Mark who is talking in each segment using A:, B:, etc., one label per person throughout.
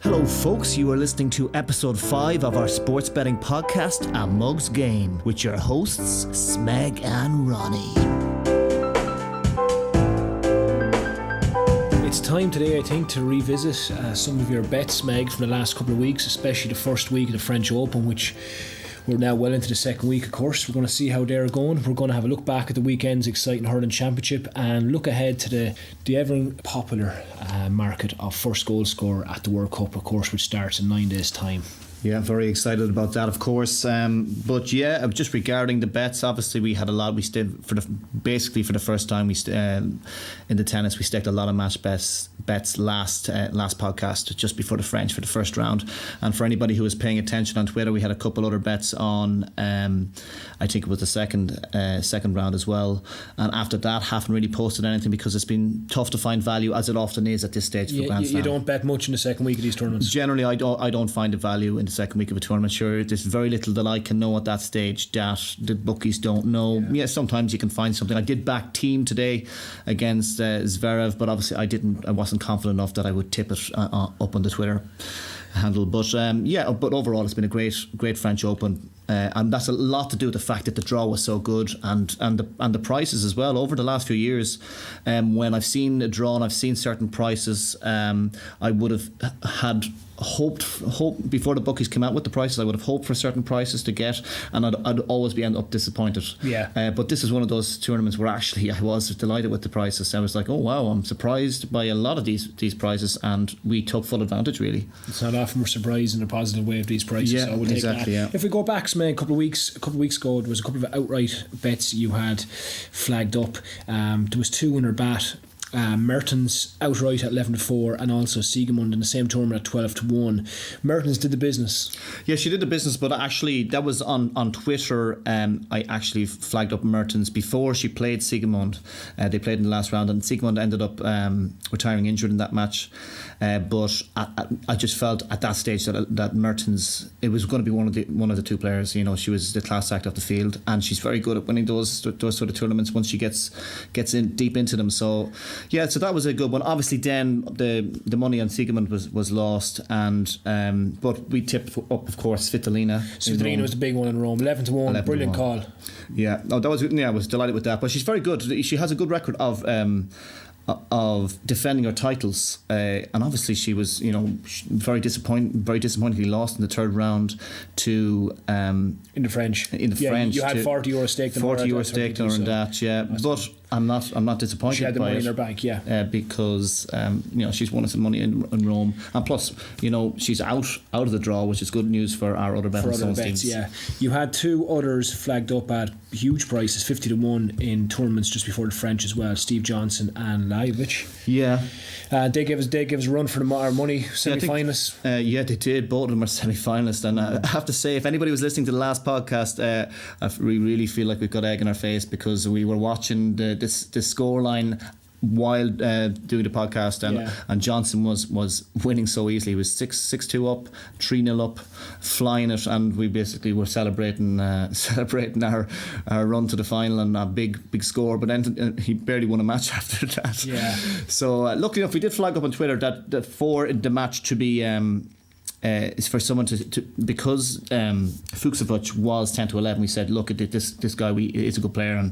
A: Hello folks, you are listening to episode 5 of our sports betting podcast, A Mug's Game, with your hosts, Smeg and Ronnie.
B: It's time today, I think, to revisit some of your bets, Smeg, from the last couple of weeks, especially the first week of the French Open, which we're now well into the second week, of course. We're going to see how they're going. We're going to have a look back at the weekend's exciting hurling championship and look ahead to the ever popular market of first goal scorer at the World Cup, of course, which starts in 9 days' time.
A: Yeah, very excited about that, of course. But yeah, just regarding the bets, obviously we had a lot. We stayed for the first time. In the tennis, we staked a lot of match bets last podcast, just before the French, for the first round. And for anybody who was paying attention on Twitter, we had a couple other bets on. I think it was the second round as well. And after that, haven't really posted anything because it's been tough to find value, as it often is at this stage for Grand Slam.
B: You don't bet much in the second week of these tournaments.
A: Generally, I don't find the value in the second week of a tournament. Sure, there's very little that I can know at that stage that the bookies don't know. Yeah, sometimes you can find something. I did back Team today against Zverev, but obviously I wasn't confident enough that I would tip it up on the Twitter handle. But but overall it's been a great French Open, and that's a lot to do with the fact that the draw was so good and the prices as well over the last few years. When I've seen a draw and I've seen certain prices, I would have had hoped before the bookies came out with the prices. I would have hoped for certain prices to get, and I'd always end up disappointed. But this is one of those tournaments where actually I was delighted with the prices. I was like, oh wow, I'm surprised by a lot of these prices, and we took full advantage. Really, it's
B: not often we're surprised in a positive way of these prices.
A: Yeah,
B: so we'll take
A: exactly.
B: That.
A: Yeah.
B: If we go back, Smeg, a couple of weeks ago, there was a couple of outright bets you had flagged up. There was two winner bat. Mertens outright at 11-4, and also Siegemund in the same tournament at 12-1. Mertens did the business.
A: Yeah, she did the business, but actually that was on Twitter. I actually flagged up Mertens before she played Siegemund. They played in the last round, and Siegemund ended up retiring injured in that match. But I just felt at that stage that Mertens, it was going to be one of the two players. You know, she was the class act of the field, and she's very good at winning those sort of tournaments once she gets in deep into them. So yeah, so that was a good one. Obviously, then the money on Siegemund was lost, and but we tipped up, of course, Svitolina.
B: Svitolina was the big one in Rome, 11-1, brilliant call.
A: Yeah, no, that was. Yeah, I was delighted with that. But she's very good. She has a good record of defending her titles, and obviously she was, very disappointingly lost in the third round to
B: in the French. You had €40 stake.
A: €40 stake on that, yeah. But I'm not disappointed.
B: She had the
A: by
B: money
A: it,
B: in her bank,
A: because she's won some money in Rome, and plus she's out of the draw, which is good news for our other bets.
B: Yeah, you had two others flagged up at huge prices, 50-1 in tournaments just before the French as well. Steve Johnson and Lajovic.
A: Yeah,
B: they gave us a run for our money, semi-finalists.
A: Yeah, they did. Both of them are semi-finalists, and I have to say, if anybody was listening to the last podcast, we really feel like we've got egg in our face, because we were watching the scoreline while doing the podcast, and Johnson was winning so easily. He was 6-2 up, 3-0 up, flying it, and we basically were celebrating our run to the final and a big score. But then he barely won a match after that.
B: Yeah.
A: So luckily enough, we did flag up on Twitter that for the match to be is for someone to because Fucsovics was 10-11. We said, look, this guy, is a good player,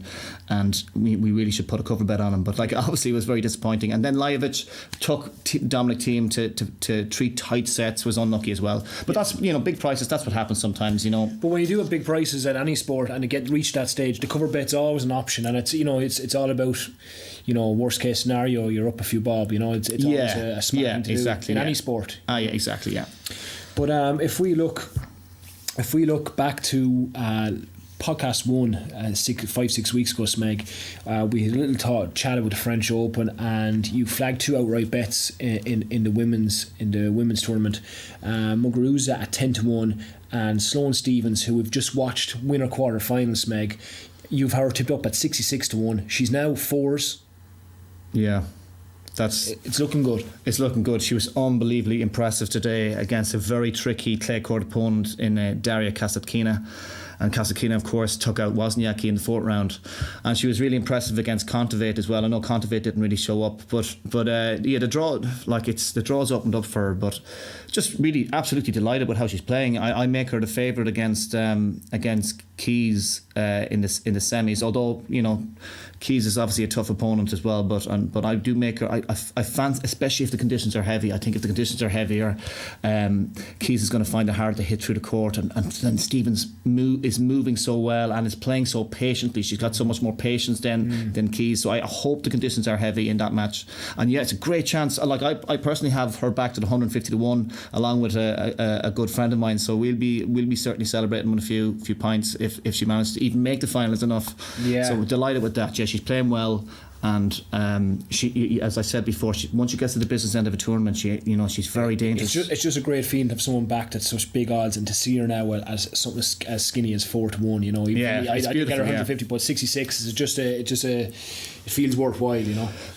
A: and we really should put a cover bet on him. But obviously it was very disappointing. And then Lajovic took Dominic Thiem to 3 tight sets, was unlucky as well. But that's big prices. That's what happens sometimes. But
B: when you do have big prices at any sport and it reach that stage, the cover bet's always an option, and it's all about worst case scenario, you're up a few bob. It's always a smart thing to do in any sport.
A: Yeah, exactly. Yeah.
B: But if we look back to podcast 1 5-6 weeks ago, Smeg, we had a little chat about the French Open, and you flagged 2 outright bets in the women's tournament. Muguruza at 10-1 and Sloane Stephens, who we've just watched win her quarter-final, Smeg. You've her tipped up at 66-1. She's now 4s.
A: Yeah.
B: It's looking good.
A: It's looking good. She was unbelievably impressive today against a very tricky clay court opponent in Daria Kasatkina. Kasatkina, of course, took out Wozniacki in the 4th round, and she was really impressive against Kontaveit as well. I know Kontaveit didn't really show up, but yeah, the draw's opened up for her. But just really absolutely delighted with how she's playing. I make her the favourite against Keys in the semis. Although Keys is obviously a tough opponent as well, but I do make her. I fancy, especially if the conditions are heavy. I think if the conditions are heavier, Keys is going to find it hard to hit through the court, and Stevens is moving so well and is playing so patiently. She's got so much more patience than Keys. So I hope the conditions are heavy in that match. And yeah, it's a great chance. Like I personally have her back to the 150-1, along with a good friend of mine. So we'll be certainly celebrating with a few pints if she manages to even make the finals enough.
B: Yeah.
A: So we're delighted with that. Yeah, she's playing well. And she, as I said before, once she gets to the business end of a tournament, she's very dangerous.
B: It's just a great feeling to have someone backed at such big odds, and to see her now as something as skinny as 4-1. I did get her 150, but 66 is it feels worthwhile.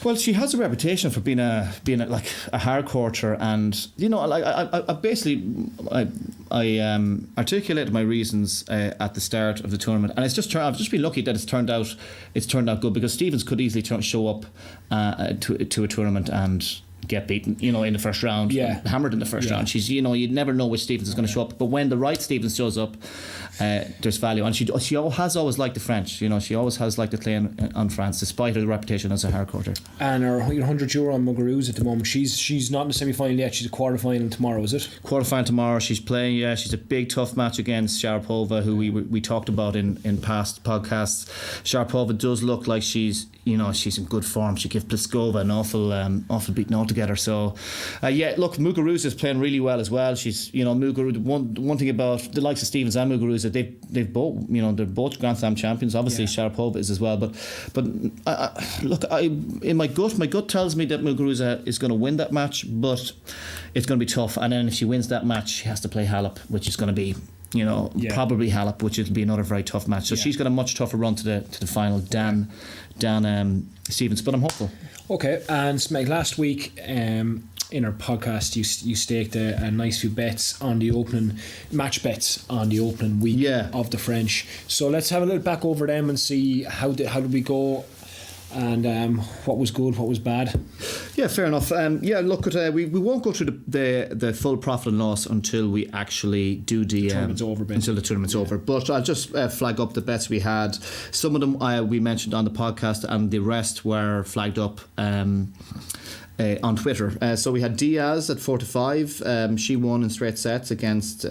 A: Well, she has a reputation for being a hard courter, and I basically articulated my reasons at the start of the tournament, and I've just been lucky that it's turned out good, because Stevens could easily show up to a tournament and get beaten, in the first round, hammered in the first round. She's, you'd never know which Stevens is going to show up, but when the right Stevens shows up, there's value. And she has always liked the French. She always has liked to play on France, despite her reputation as a hard quarter.
B: And her €100 on Muguruza at the moment. She's not in the semi-final yet. She's a quarter-final tomorrow, is it?
A: Quarter-final tomorrow. She's playing. Yeah, she's a big tough match against Sharapova, who we talked about in past podcasts. Sharapova does look like she's in good form. She gave Pliskova an awful beating altogether. So look, Muguruza is playing really well as well. She's Muguruza. One thing about the likes of Stevens and Muguruza, they've both they're both Grand Slam champions. Obviously Sharapova is as well, but look, in my gut tells me that Muguruza is going to win that match, but it's going to be tough. And then if she wins that match, she has to play Halep, which is going to be probably Halep, which will be another very tough match. So she's got a much tougher run to the final than Stevens, but I'm hopeful.
B: Okay, and Smeg, last week in our podcast you staked a nice few bets on the opening match bets on the opening week of the French. So let's have a little back over them and see how did we go, and what was good, what was bad. Yeah,
A: fair enough. Look, we won't go through the full profit and loss until we actually do the
B: tournament's over, Ben.
A: Until the tournament's over. But I'll just flag up the bets we had. Some of them we mentioned on the podcast, and the rest were flagged up on Twitter. So we had Diaz at 4-5. She won in straight sets against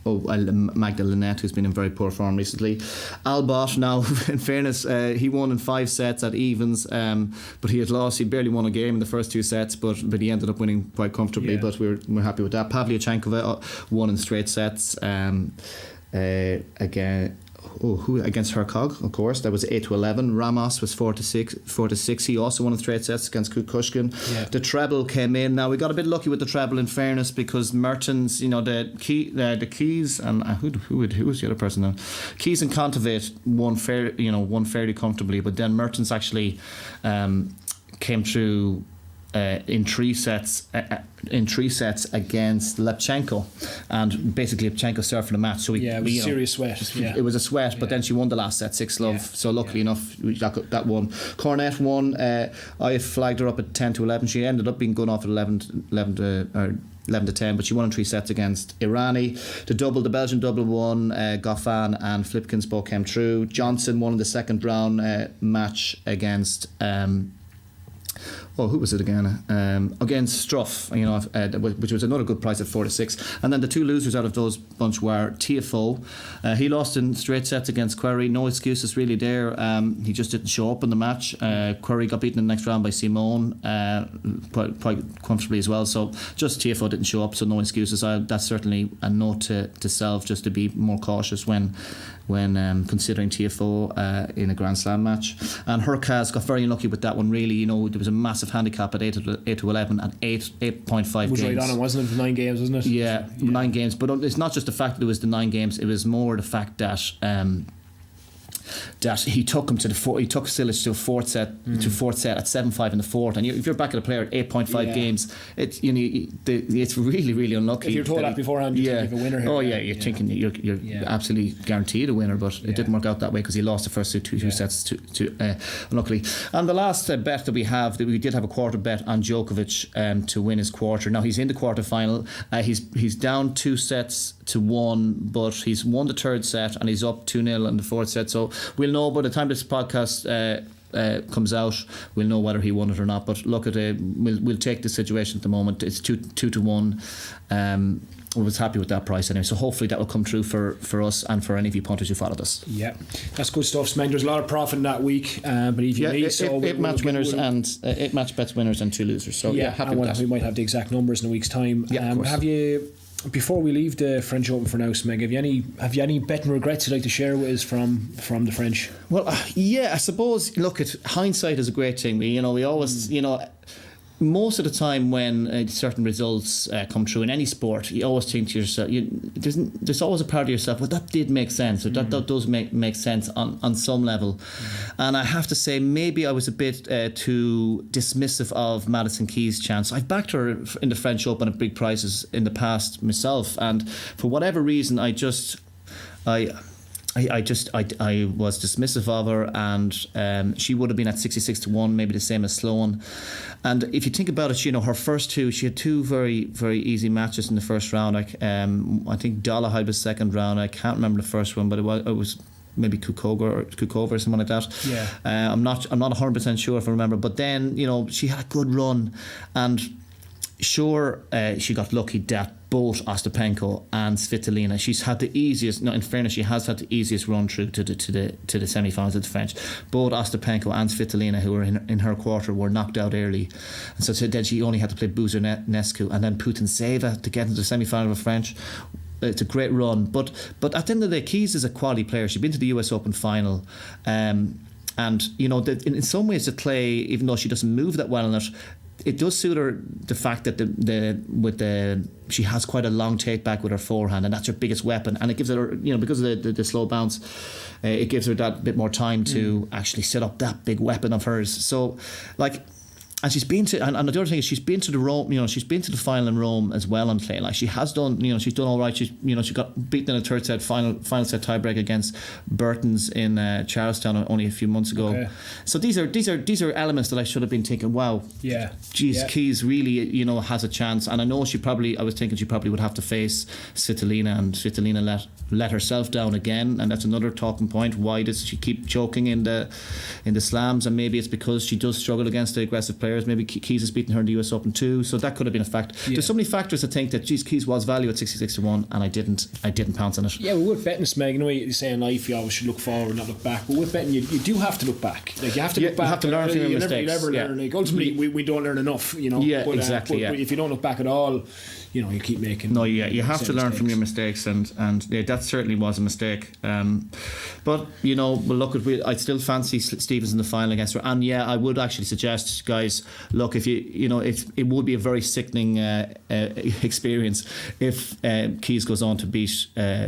A: Magda Linette, who's been in very poor form recently. Albot, now in fairness, he won in 5 sets at evens, but he barely won a game in the first 2 sets, but he ended up winning quite comfortably. But we're happy with that. Pavlyuchenkova won in straight sets again. Who against Hercog, of course. That was 8-11. Ramos was 4-6. He also won in straight sets against Kukushkin. The treble came in. Now we got a bit lucky with the treble, in fairness, because Mertens, the Keys and who was the other person now? Keys and Kontaveit won fairly comfortably, but then Mertens actually came through in 3 sets against Lepchenko, and basically Lepchenko served for the match. So
B: it was a serious sweat.
A: It was a sweat, but then she won the last set 6-love. So luckily enough, we got that one. Cornet won. I flagged her up at 10-11. She ended up being good off at 11-10, but she won in 3 sets against Irani. The Belgian double won. Goffin and Flipkins both came through. Johnson won in the second round match against who was it again? Against Struff, which was another good price at 4-6. And then the 2 losers out of those bunch were TFO. He lost in straight sets against Querrey. No excuses really there. He just didn't show up in the match. Querrey got beaten in the next round by Simone quite comfortably as well. So just TFO didn't show up, so no excuses. That's certainly a note to self, just to be more cautious when considering TFO in a Grand Slam match. And Hurkacz got very unlucky with that one, really. There was a massive handicap at 8-11 at 8.5 games.
B: Was right on it, wasn't it? For 9 games, wasn't it?
A: Yeah, 9 games. But it's not just the fact that it was the 9 games, it was more the fact that that he took him to he took Silic to a fourth set at 7-5 in the fourth, and if you're back at a player at 8.5 games, it's it's really, really unlucky.
B: If you're told that beforehand, you think you have a winner here.
A: Oh yeah, you're thinking you're absolutely guaranteed a winner, but it didn't work out that way because he lost the first two sets to unluckily. And the last bet that we did have a quarter bet on Djokovic to win his quarter. Now he's in the quarter final. He's down 2-1, but he's won the third set and he's up 2-0 in the fourth set. So we'll know by the time this podcast comes out, we'll know whether he won it or not. But look at it, we'll take the situation at the moment. It's 2-1. I was happy with that price anyway, so hopefully that will come true for us and for any of you punters who followed us.
B: Yeah, that's good stuff, Smeg. There's a lot of profit in that week, believe you me. So
A: 8 match winners and 8 match bets winners and 2 losers. So happy with that.
B: We might have the exact numbers in a week's time. Have you? Before we leave the French Open for now, Smeg, have you any betting regrets you'd like to share with us from the French?
A: Well, I suppose. Look, hindsight is a great thing. We always, most of the time when certain results come true in any sport, you always think to yourself, there's always a part of yourself, well, that did make sense, or that does make sense on some level. And I have to say, maybe I was a bit too dismissive of Madison Keys' chance. I've backed her in the French Open at big prices in the past myself, and for whatever reason, I was dismissive of her, and she would have been at 66-1, maybe the same as Sloane. And if you think about it, her first two, she had two very, very easy matches in the first round. I think Dolehide was second round. I can't remember the first one, but it was maybe Kukova or something like that.
B: Yeah.
A: I'm not 100% sure if I remember. But then she had a good run, and sure, she got lucky that both Ostapenko and Svitolina, she's had the easiest. No, in fairness, she has had the easiest run through to the semi-finals of the French. Both Ostapenko and Svitolina, who were in her quarter, were knocked out early, and so then she only had to play Buzarnescu and then Putintseva to get into the semi-final of the French. It's a great run, but at the end of the day, Keys is a quality player. She's been to the US Open final. And in some ways, the clay, even though she doesn't move that well in it does suit her, the fact that she has quite a long take back with her forehand, and that's her biggest weapon, and it gives her, because of the slow bounce, it gives her that bit more time to actually set up that big weapon of hers. So and she's been to, and the other thing is she's been to the Rome, she's been to the final in Rome as well on clay. Like she has done, she's done all right. She got beaten in a third set final set tiebreak against Burtons in Charlestown only a few months ago. Okay. So these are elements that I should have been thinking, wow, Keys really has a chance. And I know I was thinking she probably would have to face Svitolina, and Svitolina let herself down again, and that's another talking point. Why does she keep choking in the slams? And maybe it's because she does struggle against the aggressive players. Maybe Keys has beaten her in the US Open too, so that could have been a fact. There's so many factors to think that Keys was value at 66-1, and I didn't pounce on it.
B: Yeah, well, with betting, Smeg, you say in life you always should look forward, not look back. But with betting, you do have to look back. Like you have to look back.
A: You have to learn from your mistakes.
B: You never learn. Like ultimately, we don't learn enough.
A: Yeah, but, exactly.
B: But if you don't look back at all, you keep making.
A: No, you have to learn from your mistakes, and that certainly was a mistake. But I'd still fancy Stevens in the final against her, and I would actually suggest, guys, look, if it would be a very sickening experience if Keys goes on to beat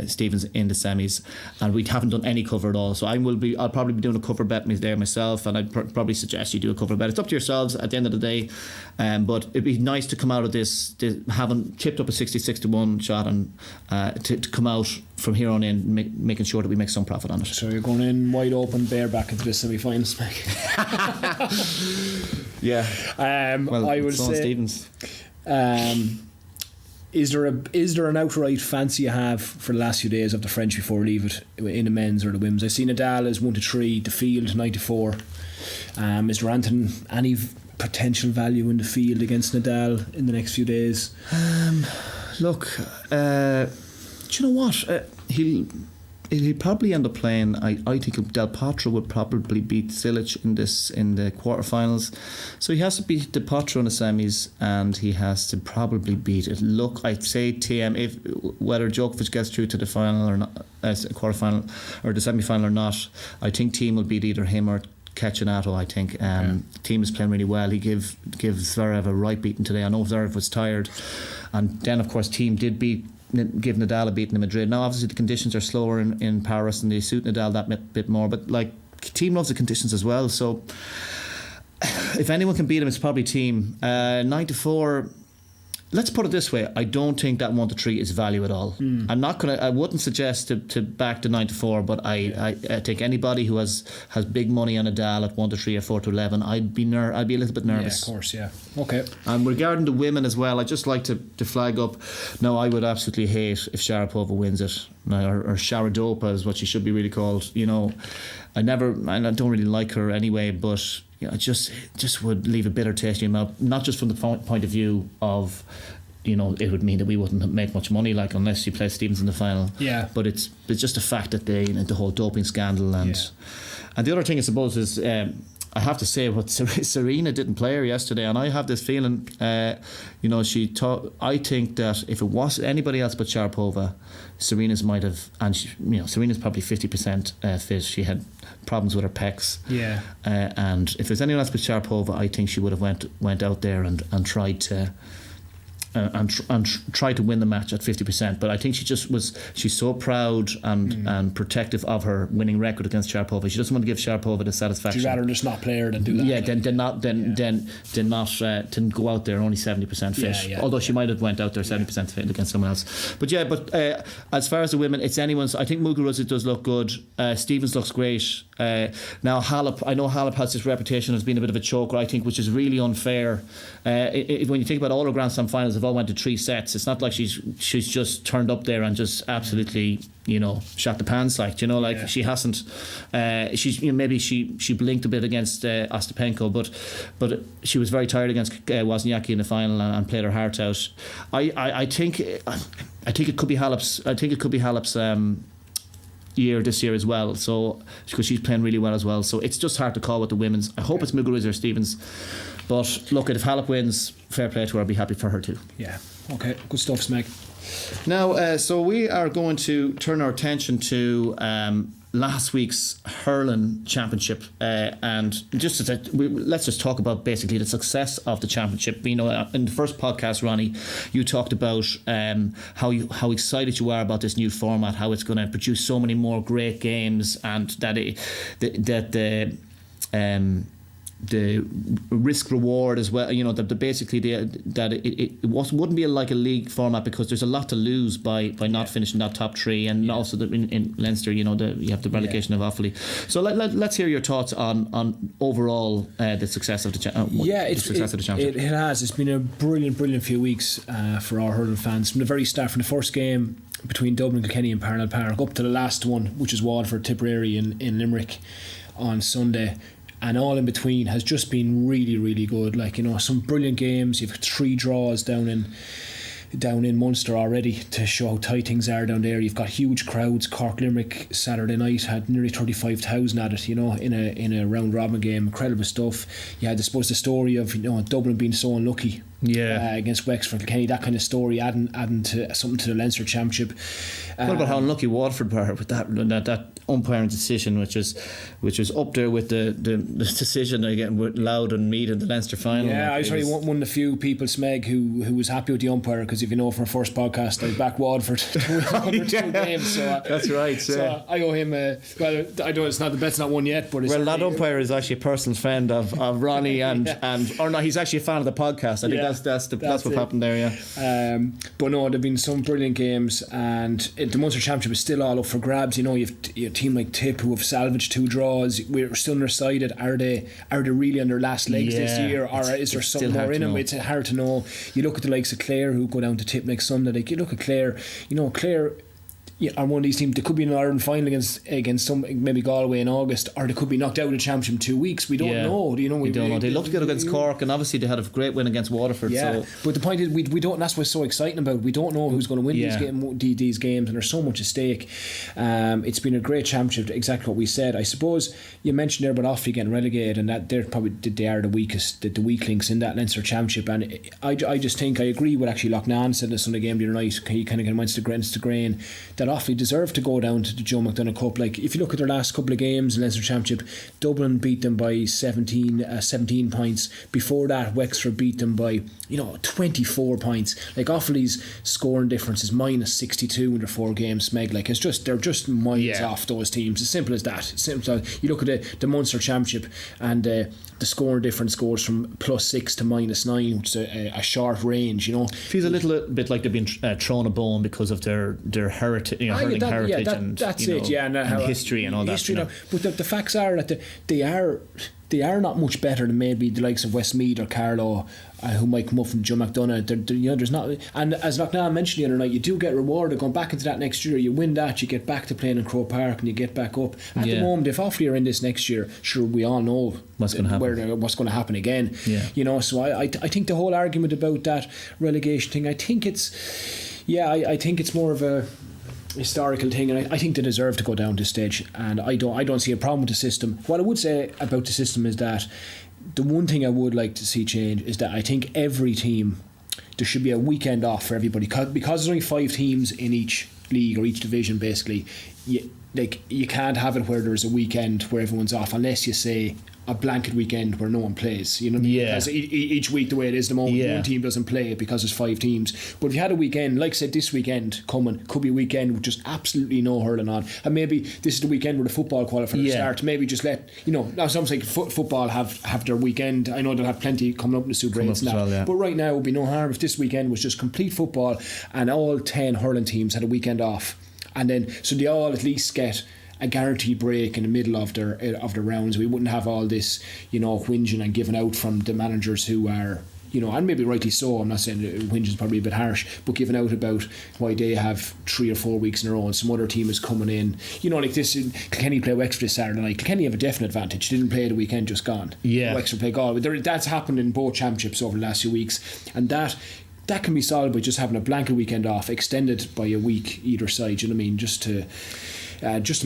A: Stevens in the semis, and we haven't done any cover at all. So I'll probably be doing a cover bet there myself, and I'd probably suggest you do a cover bet. It's up to yourselves at the end of the day, but it'd be nice to come out of this having tipped up a 66-1 shot, and to come out from here on in making sure that we make some profit on it.
B: So you're going in wide open, bareback into the semi-finals, Mike.
A: Yeah.
B: I would say
A: Stevens.
B: Is there an outright fancy you have for the last few days of the French before we leave it in the men's or the women's? I see Nadal is 1-3, the field 9-4. Is there any potential value in the field against Nadal in the next few days?
A: Look, do you know what? He'll probably end up playing. I think Del Potro would probably beat Silic in the quarterfinals. So he has to beat Del Potro in the semis, and he has to probably beat it. Look, I'd say TM, whether Djokovic gets through to the final or not, quarterfinal or the semi-final or not, I think Thiem will beat either him or Cecchinato. I think Thiem is playing really well. He gives Zverev a right beating today. I know Zverev was tired, and then of course Thiem did beat give Nadal a beat in Madrid. Now, obviously, the conditions are slower in Paris and they suit Nadal that bit more. But like, Thiem loves the conditions as well. So, if anyone can beat him, it's probably Thiem. 9-4. Let's put it this way: I don't think that 1-3 is value at all. I wouldn't suggest to back the 9-4, but I think anybody who has big money on Nadal at 1-3 or 4-11, I'd be a little bit nervous.
B: Yeah, of course, yeah. Okay.
A: And regarding the women as well, I'd just like to flag up. Now, I would absolutely hate if Sharapova wins it, or Sharadova is what she should be really called. You know, I don't really like her anyway, but it just would leave a bitter taste in your mouth. Not just from the point of view of, it would mean that we wouldn't make much money, like, unless she plays Stevens in the final.
B: Yeah.
A: But it's just the fact that the whole doping scandal and the other thing, I suppose, is I have to say what Serena didn't play her yesterday, and I have this feeling, I think that if it was anybody else but Sharapova, Serena's might have, and Serena's probably 50% fit. She had problems with her pecs.
B: Yeah.
A: And if there's anyone else but Sharapova, I think she would have went out there and tried to. And try to win the match at 50%, but I think she's so proud and protective of her winning record against Sharapova. She doesn't want to give Sharapova the satisfaction.
B: She'd rather just not play her than do that.
A: Yeah, then go out there only 70% fit.
B: Yeah,
A: although she might have went out there 70% fit against someone else. But as far as the women, it's anyone's. I think Muguruza does look good. Stevens looks great. Now Halep, I know Halep has this reputation as being a bit of a choker, I think, which is really unfair. When you think about all her Grand Slam finals, they've all went to 3 sets. It's not like she's just turned up there and just absolutely shot the pants, like she hasn't. She's maybe she blinked a bit against Ostapenko, but she was very tired against Wozniacki in the final and played her heart out. I think it could be Halep's year this year as well, so because she's playing really well as well, so it's just hard to call with the women's. I hope it's Muguruza or Stevens, but look, if Halep wins, fair play to her. I'll be happy for her too.
B: Yeah, okay, good stuff, Smeg.
A: Now, so we are going to turn our attention to last week's hurling championship, and let's just talk about basically the success of the championship. In the first podcast, Ronnie, you talked about how excited you are about this new format, how it's going to produce so many more great games, and that the risk reward as well, that it wouldn't be like a league format, because there's a lot to lose by not finishing that top 3, and also in Leinster, you have the relegation of Offaly. So let's hear your thoughts on overall the success of the championship.
B: It has. It's been a brilliant few weeks for our hurling fans. From the very start, from the first game between Dublin, Kilkenny and Parnell Park up to the last one, which is Waterford Tipperary in Limerick on Sunday. And all in between has just been really, really good. Some brilliant games. You've 3 draws down in Munster already to show how tight things are down there. You've got huge crowds. Cork Limerick Saturday night had nearly 35,000 at it, in a round robin game. Incredible stuff. You had, I suppose, the story of Dublin being so unlucky against Wexford, Kilkenny, that kind of story, adding to something to the Leinster Championship.
A: What about how unlucky Waterford were with that umpiring decision, which is up there with the decision again with Loud and Mead in the Leinster final?
B: Yeah, I was probably one of the few people, Smeg, who was happy with the umpire, because if you know from our first podcast, I backed Waterford to win 2 games. So
A: that's right.
B: So I owe him. Well, I know it's not the bet's not won yet, but
A: that umpire is actually a personal friend of Ronnie and or no, he's actually a fan of the podcast. I think that's what happened there. Yeah.
B: But no, there've been some brilliant games, and the Munster Championship is still all up for grabs. You have a team like Tip who have salvaged 2 draws. We're still undecided. Are they really on their last legs this year, or is there something more in them? It's hard to know. You look at the likes of Clare, who go down to Tip next Sunday. You look at Clare. Clare are one of these teams. They could be in an Ireland final against some, maybe Galway in August, or they could be knocked out of the championship in 2 weeks. We don't know. We
A: don't know. They love to get against Cork, and obviously they had a great win against Waterford.
B: Yeah, so. But the point is, we don't. That's what's so exciting about it. We don't know who's going to win these games, and there's so much at stake. It's been a great championship. Exactly what we said. I suppose you mentioned there about Offaly getting relegated, and that they are the weakest, the weak links in that Leinster championship. And I just think I agree with actually Loughnane said this on the game the other night. He kind of went against the grain that Offaly deserve to go down to the Joe McDonagh Cup. Like, if you look at their last couple of games in Leinster Championship, Dublin beat them by 17 points. Before that, Wexford beat them by 24 points. Like, Offaly's scoring difference is minus 62 in their 4 games. Meg, like, they're just miles off those teams. As simple as that. You look at the Munster Championship, and the scoring difference goes from +6 to -9, which is a short range.
A: Feels a little bit like they've been thrown a bone because of their heritage, hurling heritage, and history and all that.
B: But the facts are that they are not much better than maybe the likes of Westmeath or Carlow, who might come up from Joe McDonagh. There's not, and as Loughnane mentioned the other night, you do get rewarded going back into that next year. You win that, you get back to playing in Croke Park, and you get back up. At the moment, if Offaly are in this next year, sure, we all know what's going to happen again. So I think the whole argument about that relegation thing, I think it's more of a historical thing, and I think they deserve to go down this stage, and I don't see a problem with the system. What I would say about the system is that the one thing I would like to see change is that I think every team, there should be a weekend off for everybody, because there's only 5 teams in each league or each division. Basically, you can't have it where there's a weekend where everyone's off, unless you say a blanket weekend where no one plays. You know what I mean? Because each week, the way it is, the moment one team doesn't play it because there's 5 teams. But if you had a weekend, like I said, this weekend coming could be a weekend with just absolutely no hurling on, and maybe this is the weekend where the football qualifiers start. Maybe just let now some say football have their weekend. I know they'll have plenty coming up in the Super 8s now. But right now it would be no harm if this weekend was just complete football and all 10 hurling teams had a weekend off, and then so they all at least get a guaranteed break in the middle of their rounds. We wouldn't have all this whinging and giving out from the managers who are and maybe rightly so. I'm not saying whinging is probably a bit harsh, but giving out about why they have 3 or 4 weeks in a row and some other team is coming in. Like this, Kilkenny play Wexford this Saturday night. Kilkenny have a definite advantage. They didn't play the weekend just gone. Wexford play Galway. That's happened in both championships over the last few weeks, and that can be solved by just having a blanket weekend off, extended by a week either side. You know what I mean? Just to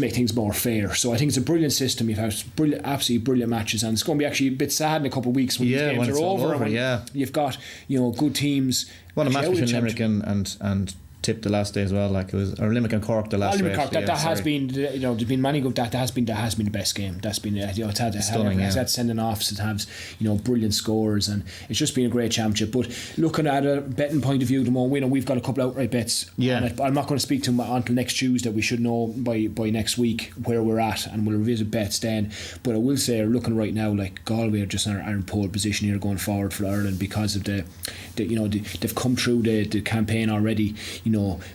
B: make things more fair. So I think it's a brilliant system. You've had absolutely brilliant matches, and it's going to be actually a bit sad in a couple of weeks when these games are over. You've got good teams.
A: Well, a match between Limerick and Tip the last day as well, like it was, or Limerick and Cork the last day.
B: That has been, there's been many good. That has been the best game. That's been, it's had stunning. It's had sending offs. It has brilliant scores, and it's just been a great championship. But looking at a betting point of view, the moment we've got a couple outright bets. And I'm not going to speak to them until next Tuesday. We should know by next week where we're at, and we'll revisit bets then. But I will say, looking right now, like Galway are just are in pole position here going forward for Ireland because of they've come through the campaign already.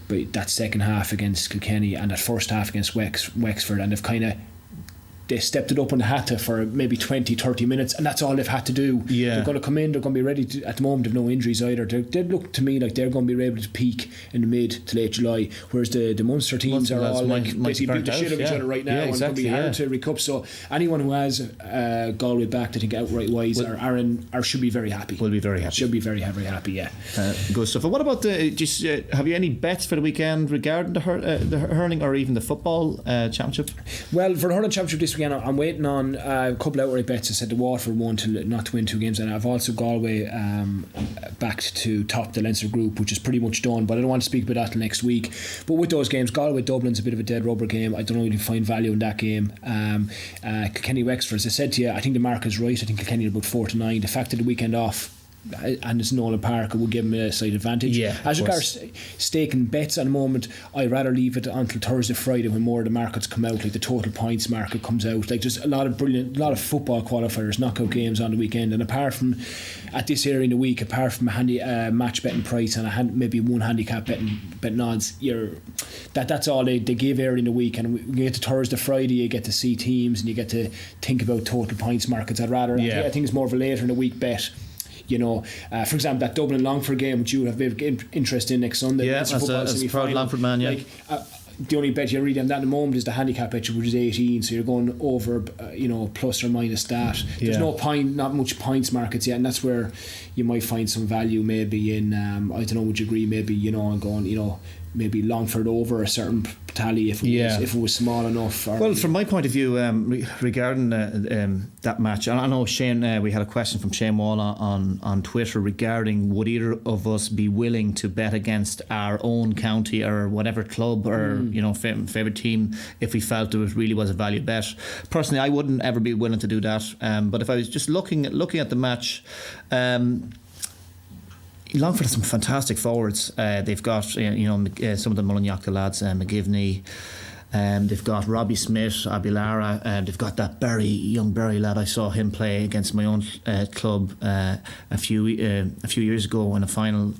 B: But that second half against Kilkenny and that first half against Wexford, and they stepped it up on the hat for maybe 20-30 minutes, and that's all they've had to do. They're going to come in, they're going to be ready to, at the moment they've no injuries either. They look to me like they're going to be able to peak in the mid to late July, whereas the Munster teams are all basically beat the shit of each other right now, and it's going to be hard to recoup. So anyone who has Galway backed, I think outright wise, should be very happy.
A: Will be very happy.
B: Should be very happy.
A: Good stuff. And what about have you any bets for the weekend regarding the hurling or even the football championship?
B: Well, for the hurling championship this weekend, I'm waiting on a couple of outright bets. I said the Waterford one not to win 2 games, and I've also Galway backed to top the Leinster group, which is pretty much done, but I don't want to speak about that till next week. But with those games, Galway Dublin's a bit of a dead rubber game. I don't know if you find value in that game. Kilkenny Wexford, as I said to you, I think the mark is right. I think Kilkenny are about 4-9. The fact that the weekend off and it's Nolan Park, it would give them a slight advantage. As regards staking bets at the moment, I'd rather leave it until Thursday, Friday, when more of the markets come out, like the total points market comes out. Like there's a lot of football qualifiers, knockout games on the weekend, and apart from at this area in the week, apart from a handy match betting price and maybe one handicap betting odds, that's all they give early in the week. And we get to Thursday, Friday, you get to see teams and you get to think about total points markets. I think it's more of a later in the week bet. For example, that Dublin Longford game, which you would have a bit of interest in next Sunday.
A: As a proud Longford man,
B: the only bet you read on that at the moment is the handicap bet, which is 18, so you're going over plus or minus that. There's not much points markets yet, and that's where you might find some value maybe in I don't know, would you agree, maybe and going maybe Longford over a certain tally if it was small enough.
A: Well, from my point of view, regarding that match, I know Shane. We had a question from Shane Wall on Twitter regarding would either of us be willing to bet against our own county or whatever club or favourite team if we felt it really was a value bet. Personally, I wouldn't ever be willing to do that. But if I was just looking at the match. Longford has some fantastic forwards. They've got some of the Mullinyack lads, McGivney. They've got Robbie Smith, Abilara, and they've got that young Berry lad. I saw him play against my own club a few years ago in a final.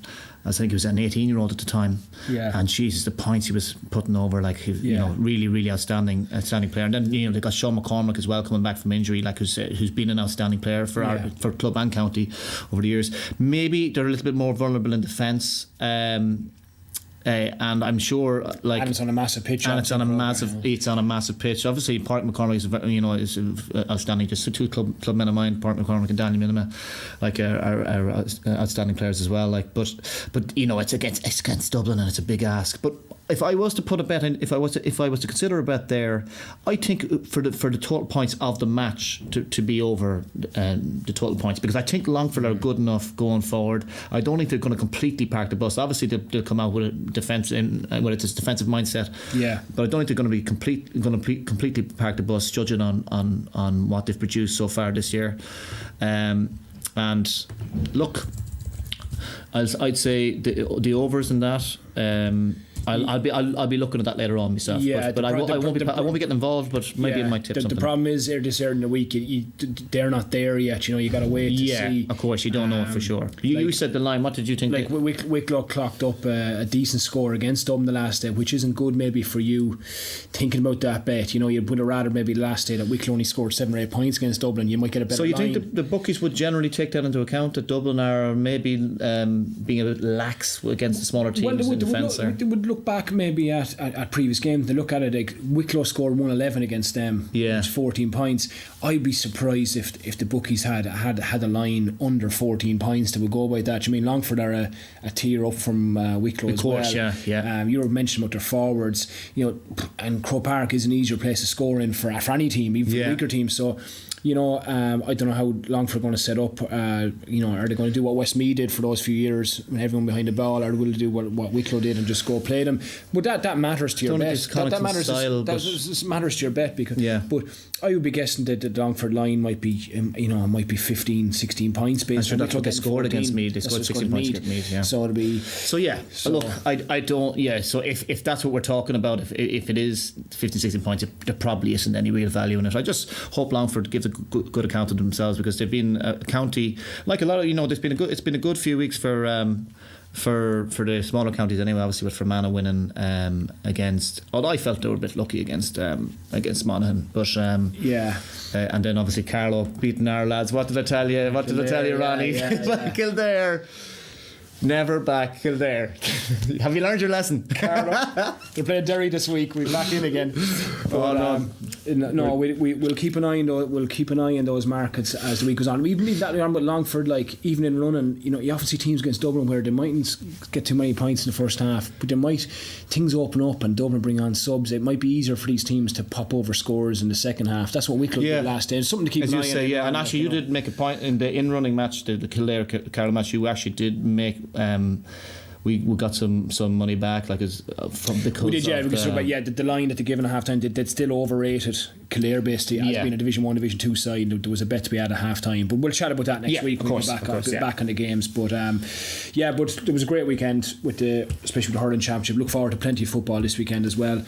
A: I think he was an 18-year-old at the time.
B: Yeah.
A: And Jesus, the points he was putting over, really, really outstanding player. And then they got Sean McCormick as well coming back from injury, who's been an outstanding player for club and county over the years. Maybe they're a little bit more vulnerable in defence. And I'm sure,
B: and it's on a massive pitch.
A: And it's on a massive pitch. Obviously, Park McCormick is outstanding. Just two club men of mine, Park McCormick and Daniel Minima, are outstanding players as well. But it's against Dublin and it's a big ask. But if I was to put a bet in, if I was to consider a bet there, I think for the total points of the match to be over the total points, because I think Longford are good enough going forward. I don't think they're going to completely park the bus. Obviously, they'll come out with a defense it's a defensive mindset.
B: Yeah.
A: But I don't think they're going to be completely park the bus, judging on what they've produced so far this year. And look, I'd say the overs in that. I'll be looking at that later on myself.
B: Yeah,
A: but I won't be getting involved. But maybe I might tip something.
B: The problem is this early in the week, they're not there yet. You got to wait to see.
A: Yeah, of course, you don't know for sure. You said the line. What did you think?
B: Wicklow clocked up a decent score against Dublin the last day, which isn't good maybe for you thinking about that bet. You would have rather maybe the last day that Wicklow only scored 7 or 8 points against Dublin. You might get a better.
A: So you
B: line.
A: think the bookies would generally take that into account, that Dublin are maybe being a bit lax against the smaller teams in defence?
B: They would look back maybe at previous games. They look at it like Wicklow scored 111 against them.
A: Yeah,
B: it's 14 points. I'd be surprised if the bookies had a line under 14 points that would go by that. Longford are a tier up from Wicklow as well. Of course, yeah. You were mentioning about their forwards, and Croke Park is an easier place to score in for any team, even for weaker teams. So. I don't know how Longford are going to set up. Are they going to do what Westmeath did for those few years when everyone behind the ball, or will they do what Wicklow did and just go play them? But that matters to your bet. That matters to your bet because. Yeah. But I would be guessing that the Longford line might be 15, 16 points based on
A: that's what they scored against Meath. They scored 16 points against Meath. Yeah.
B: So it'll be.
A: So yeah. Look, I don't. Yeah. So if that's what we're talking about, if it is 15, 16 points, there probably isn't any real value in it. I just hope Longford gives a good account of themselves, because they've been a county like a lot of it's been a good few weeks for the smaller counties anyway, obviously with Fermanagh winning against, although I felt they were a bit lucky against Monaghan, but and then obviously Carlow beating our lads. What did I tell you, Ronnie? Kildare. Never back Kildare. Have you learned your lesson?
B: We played Derry this week. We're back in again. But, we'll keep an eye on we'll keep an eye on those markets as the week goes on. We even leave that on with Longford, even in running. You often see teams against Dublin where they mightn't get too many points in the first half, but things open up and Dublin bring on subs. It might be easier for these teams to pop over scores in the second half. That's what Wicklow did last day. It's something to keep an eye on.
A: And actually, you did make a point in the in-running match, the Kildare Carlow match. You actually did make. We got some money back, from because we did,
B: the line that they given at half time, they'd still overrated Kildare basically as being a Division 1, Division 2 side. There was a bet to be had at half time, but we'll chat about that next week when we're back on the games. But but there was a great weekend especially with the hurling championship. Look forward to plenty of football this weekend as well.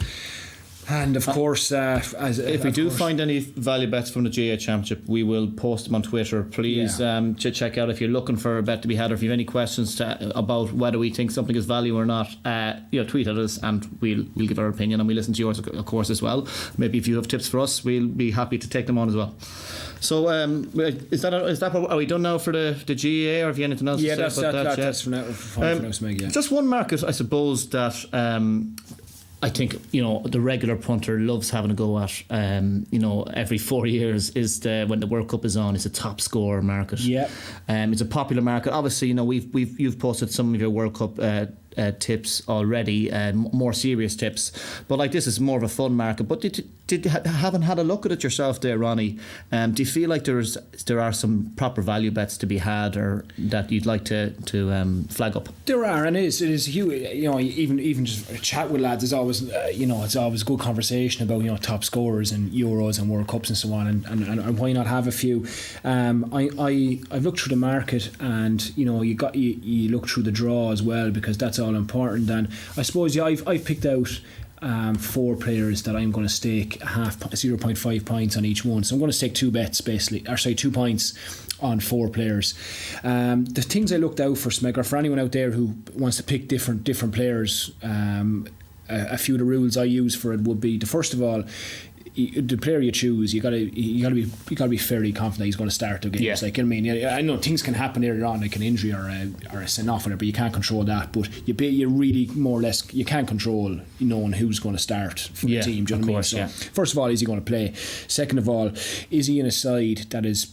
B: And of course,
A: if we do find any value bets from the GA Championship, we will post them on Twitter. Please check out if you're looking for a bet to be had, or if you have any questions about whether we think something is value or not. Tweet at us, and we'll give our opinion, and we listen to yours, of course, as well. Maybe if you have tips for us, we'll be happy to take them on as well. So is that are we done now for the GA, or have you anything else to say about that?
B: That's for now.
A: Just one market, I suppose, that. I think the regular punter loves having a go at. Every 4 years is when the World Cup is on. It's a top scorer market.
B: Yeah,
A: it's a popular market. Obviously, you've posted some of your World Cup tips already, more serious tips. But like this is more of a fun market. But haven't had a look at it yourself there, Ronnie. Do you feel like there are some proper value bets to be had, or that you'd like to flag up?
B: There are, and it is huge. Even just a chat with lads is always it's always good conversation about top scorers and Euros and World Cups and so on, and why not have a few. I've looked through the market, and you look through the draw as well, because that's all important. And I suppose I've picked out 4 players that I'm going to stake 0.5 points on each one. So I'm going to stake 2 bets basically, or sorry, 2 points on 4 players. The things I looked out for, Smeg, or for anyone out there who wants to pick different players, a few of the rules I use for it would be, first of all, the player you choose, you gotta be fairly confident he's going to start the games.
A: Yeah.
B: Like, I mean, I know things can happen earlier on, like an injury or a send off, but you can't control that. But you really more or less you can't control knowing who's going to start for the team. Do you know what I mean? So, first of all, is he going to play? Second of all, is he in a side that is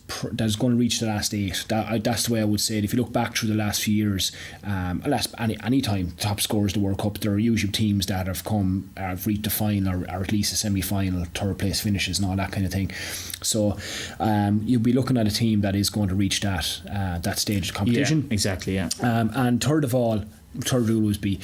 B: going to reach the last 8? That's the way I would say it. If you look back through the last few years, any time top scorers the World Cup, there are usually teams that have reached the final or at least a semi-final, third place finishes and all that kind of thing. So you'll be looking at a team that is going to reach that stage of competition.
A: Yeah, exactly. Yeah.
B: And third rule would be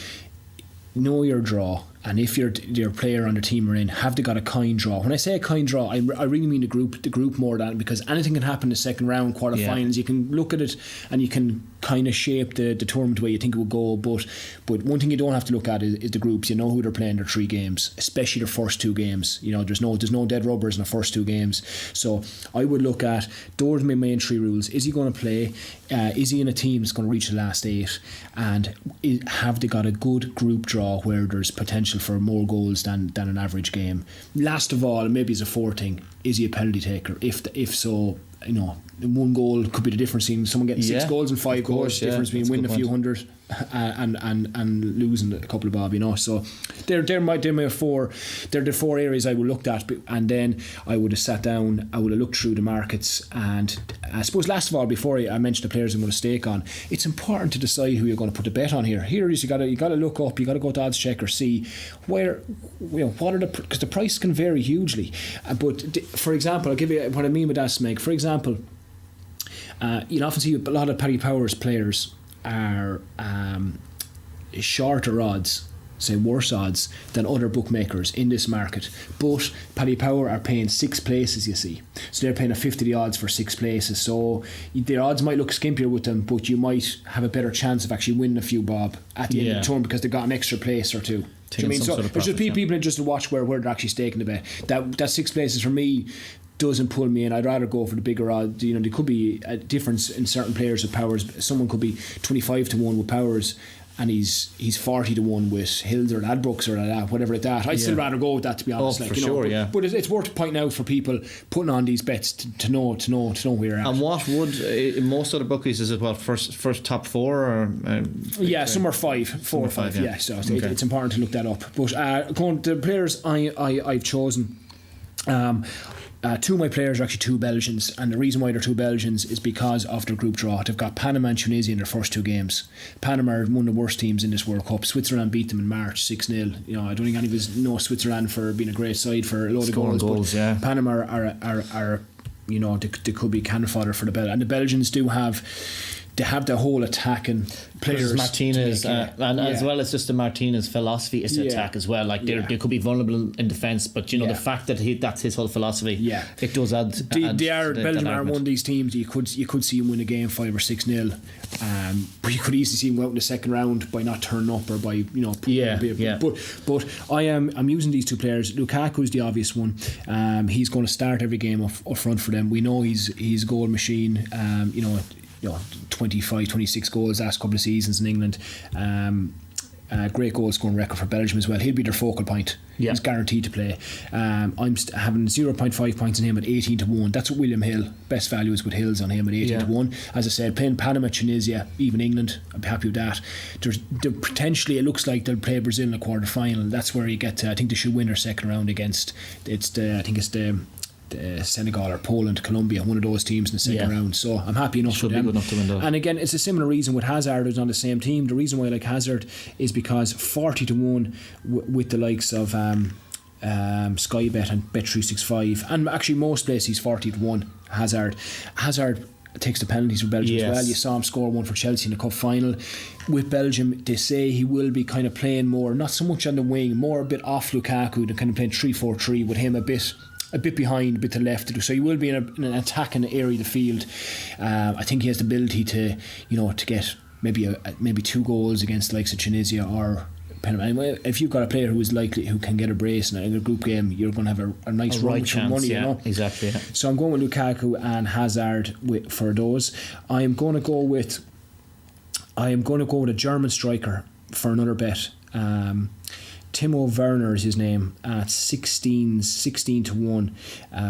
B: know your draw. And if your player on the team are in, have they got a kind draw? When I say a kind draw, I really mean the group more than, because anything can happen in the second round, quarterfinals. You can look at it and you can kind of shape the tournament the way you think it would go. But one thing you don't have to look at is the groups. You know who they're playing their 3 games, especially their first 2 games. There's no dead rubbers in the first 2 games. So I would look at those my main 3 rules. Is he going to play? Is he in a team that's going to reach the last 8? And have they got a good group draw where there's potential for more goals than an average game? Last of all, maybe as a 4th thing, is he a penalty taker? If so, 1 goal could be the difference in someone getting 6 goals and 5 goals. Difference between winning a few hundred and losing a couple of bob. So they're my 4. They're the 4 areas I would looked at, and then I would have sat down. I would have looked through the markets, and I suppose last of all, before I mention the players I'm going to stake on, it's important to decide who you're going to put the bet on here. Here is you got to look up. You got to go to odds check or see where what are because the price can vary hugely. But for example, I'll give you what I mean with that, Smeg. For example, you'll often see a lot of Paddy Power's players are shorter odds, say worse odds than other bookmakers in this market. But Paddy Power are paying 6 places, you see. So they're paying a 50 the odds for 6 places. So the odds might look skimpier with them, but you might have a better chance of actually winning a few bob at the end of the tournament because they've got an extra place or 2. Do you mean? So it's just people just to watch where they're actually staking the bet. That 6 places for me doesn't pull me in. I'd rather go for the bigger odds. There could be a difference in certain players with Powers. Someone could be 25 to 1 with Powers, and he's 40 to 1 with Hills or Ladbrokes or that, whatever like that. I'd still rather go with that, to be honest. But it's worth pointing out for people putting on these bets to know where you're at.
A: And what would in most other bookies, is it what first top 4 or?
B: Some are 4 or 5. Yeah, so it's important to look that up. But going to the players I've chosen. 2 of my players are actually 2 Belgians, and the reason why they're 2 Belgians is because of their group draw. They've got Panama and Tunisia in their first 2 games. Panama are one of the worst teams in this World Cup. Switzerland beat them in March 6-0. I don't think any of us know Switzerland for being a great side for a load of goals. Panama are they could be cannon fodder for the Belgians, and the Belgians they have the whole attacking players.
A: Martinez, as well as just the Martinez philosophy is to attack as well. Like they could be vulnerable in defence, but the fact that that's his whole philosophy. Yeah, it does add.
B: Belgium are one of these teams you could see him win a game 5 or 6-0, but you could easily see him go out in the second round by not turning up or by But I'm using these 2 players. Lukaku's the obvious one. He's going to start every game up front for them. We know he's a goal machine. 25, 26 goals last couple of seasons in England. Great goal scoring record for Belgium as well. He'll be their focal point. He's guaranteed to play. I'm having 0.5 points on him at 18 to 1. That's what William Hill, best value is with Hills on him at 18 to 1. As I said, playing Panama, Tunisia, even England, I'd be happy with that. Potentially it looks like they'll play Brazil in the quarter final. That's where you get to, I think they should win their second round against, Senegal or Poland, Colombia, one of those teams in the second round. So I'm happy enough
A: Should
B: for
A: be
B: them.
A: good enough to win those.
B: And again, it's a similar reason with Hazard, who's on the same team. The reason why I like Hazard is because 40 to 1 with the likes of Sky Bet and Bet365, and actually most places he's 40 to 1. Hazard takes the penalties for Belgium as well. You saw him score one for Chelsea in the cup final. With Belgium, they say he will be kind of playing more, not so much on the wing, more a bit off Lukaku, than kind of playing 3-4-3 with him a bit behind, a bit to the left. So he will be in an attacking area of the field. I think he has the ability to get maybe 2 goals against the likes of Tunisia or Panama. If you've got a player who can get a brace in a group game, you're going to have a nice run with your money.
A: Exactly. Yeah.
B: So I'm going with Lukaku and Hazard for those. I'm going to go with a German striker for another bet. Timo Werner is his name at 16 to 1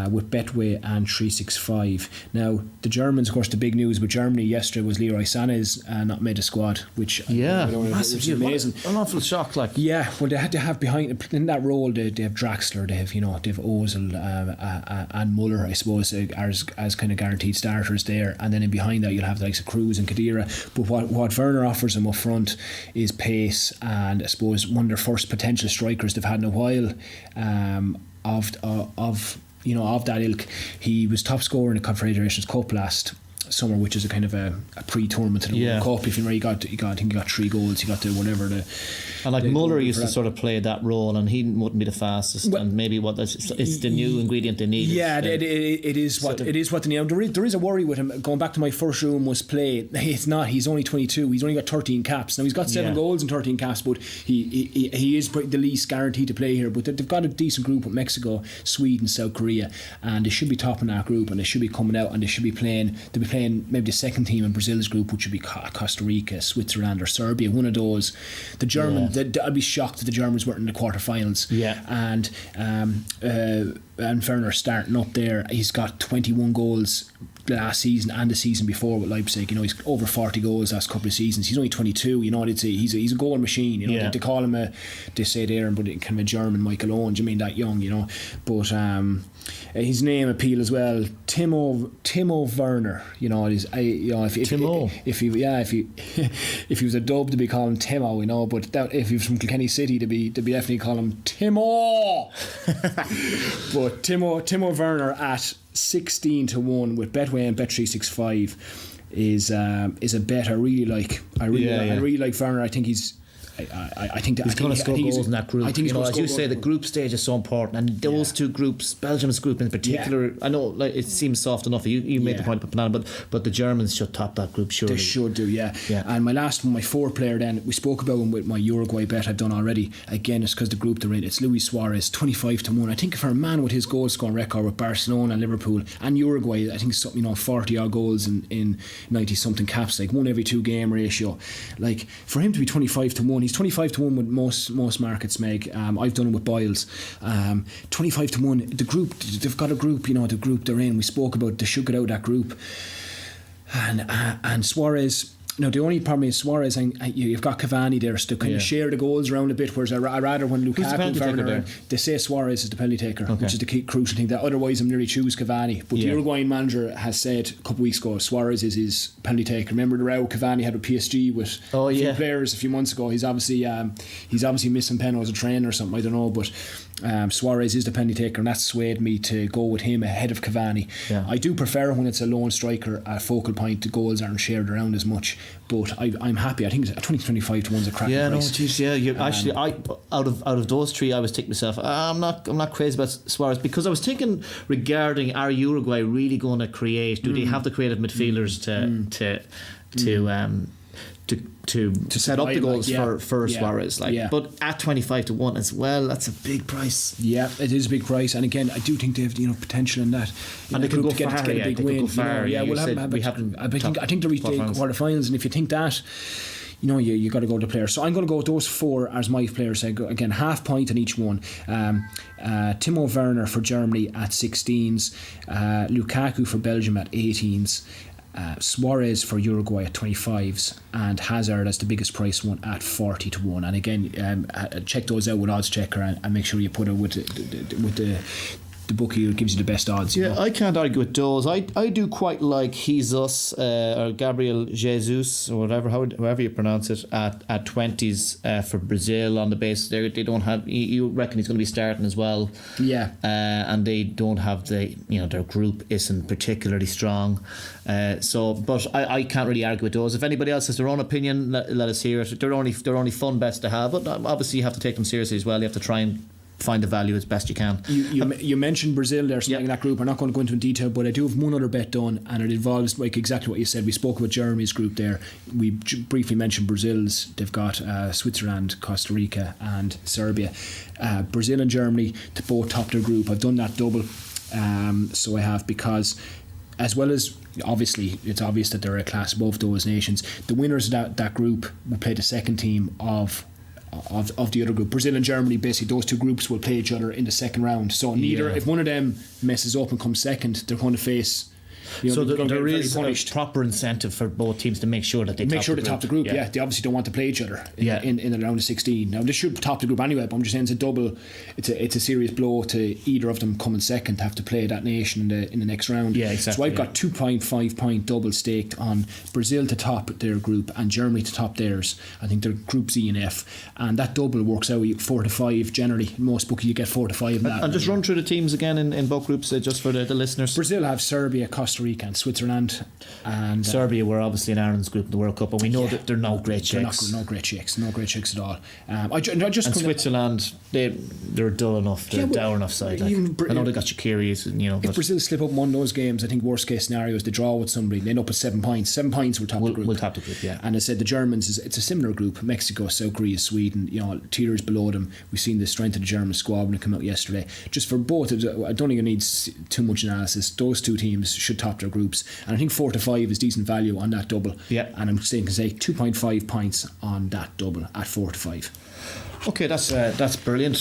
B: with Betway and 365. Now the Germans, of course, the big news with Germany yesterday was Leroy Sané's not made a squad, which
A: massive,
B: amazing.
A: An awful shock, like.
B: Yeah, well, they had to have behind in that role. They have Draxler, they have Ozil and Muller, I suppose, as kind of guaranteed starters there, and then in behind that you'll have the likes of Cruz and Khedira. But what Werner offers them up front is pace, and I suppose one of their first potential strikers they've had in a while. Of that ilk, he was top scorer in the Confederations Cup last summer, which is a kind of a pre-tournament to the World Cup. If you remember, I think he got 3 goals. He got the whatever the.
A: And like Muller used to sort of play that role, and he wouldn't be the fastest. And maybe it's the new ingredient they need.
B: Yeah, it is what they need. There is a worry with him. Going back to my first room was play. It's not. He's only 22. He's only got 13 caps. Now he's got 7 goals and 13 caps, but he is the least guaranteed to play here. But they've got a decent group with Mexico, Sweden, South Korea, and they should be topping that group, and they should be coming out, and they should be playing. They'll be playing maybe the second team in Brazil's group, which would be Costa Rica, Switzerland, or Serbia. One of those. The German. I'd be shocked if the Germans weren't in the quarterfinals.
A: Yeah.
B: And Werner starting up there, he's got 21 goals last season and the season before with Leipzig. He's over 40 goals last couple of seasons. He's only 22. They'd say he's a goal machine. They call him they say there, but kind of a German Michael Owen. Do you mean that young? But his name appeal as well. Timo Werner. If he was a dub, to be calling him Timo. But if he was from Kilkenny City, to be definitely call him Timo. But Timo Werner at 16 to 1 with Betway and Bet365 is a bet I really like. I really like Werner. I think he's. I think that
A: he's going to score goals in that group.
B: I think
A: as you say, the group stage is so important, and those two groups, Belgium's group in particular. I know, like, it seems soft enough. You made the point about Banana, but the Germans should top that group. Surely
B: they should do. Yeah. And my last one, my 4 player. Then we spoke about him with my Uruguay bet I've done already. Again, it's because the group they're in. It's Luis Suarez, 25 to 1. I think for a man with his goal scoring record with Barcelona and Liverpool and Uruguay, I think it's something 40 odd goals in 90 something caps, like 1 every 2 game ratio. Like, for him to be 25 to 1, he's 25 to 1 with most markets, Meg. I've done it with Boyles. 25 to 1. The group, they've got a group. The group they're in. We spoke about they should get out of that group. And Suarez. Now the only problem is Suarez and you've got Cavani there, so to kind of share the goals around a bit. Whereas I rather when Lukaku, they say Suarez is the penalty taker, which is the key crucial thing. That otherwise I'm nearly choose Cavani. But the Uruguayan manager has said a couple of weeks ago Suarez is his penalty taker. Remember the row Cavani had with PSG with a few players a few months ago. He's obviously missing Peno as a trainer or something. I don't know, but Suarez is the penalty taker, and that swayed me to go with him ahead of Cavani. I do prefer when it's a lone striker at focal point. The goals aren't shared around as much, but I'm happy. I think 20-25 to 1's a cracking price.
A: Actually, out of those 3, I was thinking myself, I'm not crazy about Suarez, because I was thinking regarding, are Uruguay really going to create? Do they have the creative midfielders to set up the goals for Suarez? But at 25 to 1 as well, that's a big price.
B: Yeah, it is a big price, and again, I do think they have potential in that.
A: And they could go far.
B: Get a big win. I think they reach the quarterfinals, and if you think that, you got to go to players. So I'm going to go with those 4 as my players. Again, half point on each one. Timo Werner for Germany at 16s, Lukaku for Belgium at 18s. Suarez for Uruguay at 25s, and Hazard as the biggest price one at 40 to 1. And again, check those out with Odds Checker and make sure you put it with the bookie who gives you the best odds. You
A: Yeah,
B: know?
A: I can't argue with those. I do quite like Jesus or Gabriel Jesus or whatever, however you pronounce it, at 20s for Brazil on the basis they don't have. You reckon he's going to be starting as well?
B: Yeah.
A: And they don't have their group isn't particularly strong. But I can't really argue with those. If anybody else has their own opinion, let us hear it. They're only fun bets to have, but obviously you have to take them seriously as well. You have to try and find the value as best you can.
B: You mentioned Brazil there, something in that group. I'm not going to go into in detail, but I do have one other bet done, and it involves like exactly what you said. We spoke about Jeremy's group there. We briefly mentioned Brazil's. They've got Switzerland, Costa Rica, and Serbia. Brazil and Germany to both top their group. I've done that double, so I have, because as well as obviously it's obvious that they're a class above those nations. The winners of that group will play the second team of the other group. Brazil and Germany, basically those two groups will play each other in the second round. So if one of them messes up and comes second, they're going to face.
A: So there is a proper incentive for both teams to make sure that they
B: top the group. Yeah, they obviously don't want to play each other in the round of 16. Now they should top the group anyway, but I'm just saying it's a double. It's a serious blow to either of them coming second to have to play that nation in the next round.
A: Yeah, exactly.
B: So I've got 2.5 point double staked on Brazil to top their group and Germany to top theirs. I think they're groups E and F, and that double works out 4 to 5 generally. Most bookies you get 4 to 5 in that.
A: And just run through the teams again in both groups just for the listeners.
B: Brazil have Serbia, Costa Rica and Switzerland, and
A: Serbia were obviously in Aaron's group in the World Cup, and we know that they're no great chicks.
B: No great chicks at all.
A: Switzerland, they're dull enough. They're a dour enough side. I know they got Shaqiri's,
B: if Brazil slip up one of those games, I think worst case scenario is they draw with somebody. They end up with 7 points. 7 points will top the group.
A: We'll top the group, yeah.
B: And I said the Germans it's a similar group. Mexico, South Korea, Sweden. Tiers below them. We've seen the strength of the German squad when it came out yesterday. Just for both, I don't think it needs too much analysis. Those two teams should top their groups, and I think 4 to 5 is decent value on that double.
A: Yeah.
B: And I'm saying 2.5 points on that double at 4 to 5.
A: Okay, that's brilliant.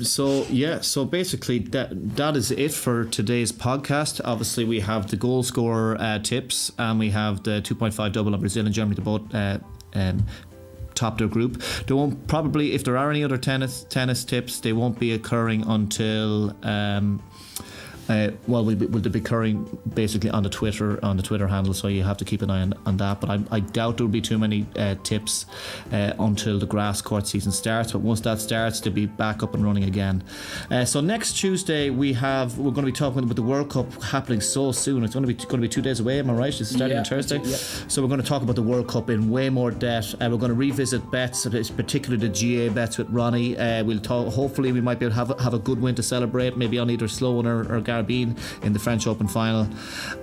A: So basically that is it for today's podcast. Obviously, we have the goal scorer tips, and we have the 2.5 double of Brazil and Germany to both top their group. There won't probably, if there are any other tennis tips, they won't be occurring until. Will be occurring basically on the Twitter handle, so you have to keep an eye on that. But I doubt there will be too many tips until the grass court season starts. But once that starts, they'll be back up and running again. So next Tuesday we're going to be talking about the World Cup happening so soon. It's going to be 2 days away. Am I right? It's starting on Thursday.
B: Yeah.
A: So we're going to talk about the World Cup in way more depth. We're going to revisit bets, particularly the GA bets with Ronnie. We'll talk. Hopefully, we might be able to have a good win to celebrate. Maybe on either Sloan or Garabin in the French Open final.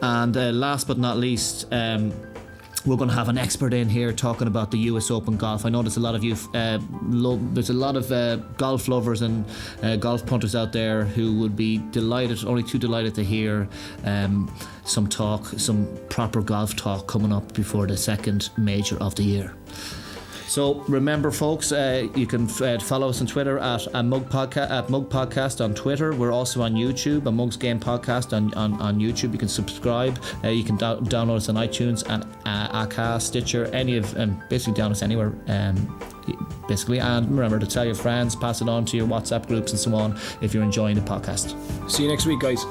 A: And last but not least, we're going to have an expert in here talking about the US Open golf. I know there's a lot of you there's a lot of golf lovers and golf punters out there who would be only too delighted to hear some proper golf talk coming up before the second major of the year. So remember, folks, you can follow us on Twitter at Mug Podcast on Twitter. We're also on YouTube, a Mugs Game Podcast on YouTube. You can subscribe. You can download us on iTunes and Acast, Stitcher, basically download us anywhere. Basically, and remember to tell your friends, pass it on to your WhatsApp groups and so on if you're enjoying the podcast.
B: See you next week, guys.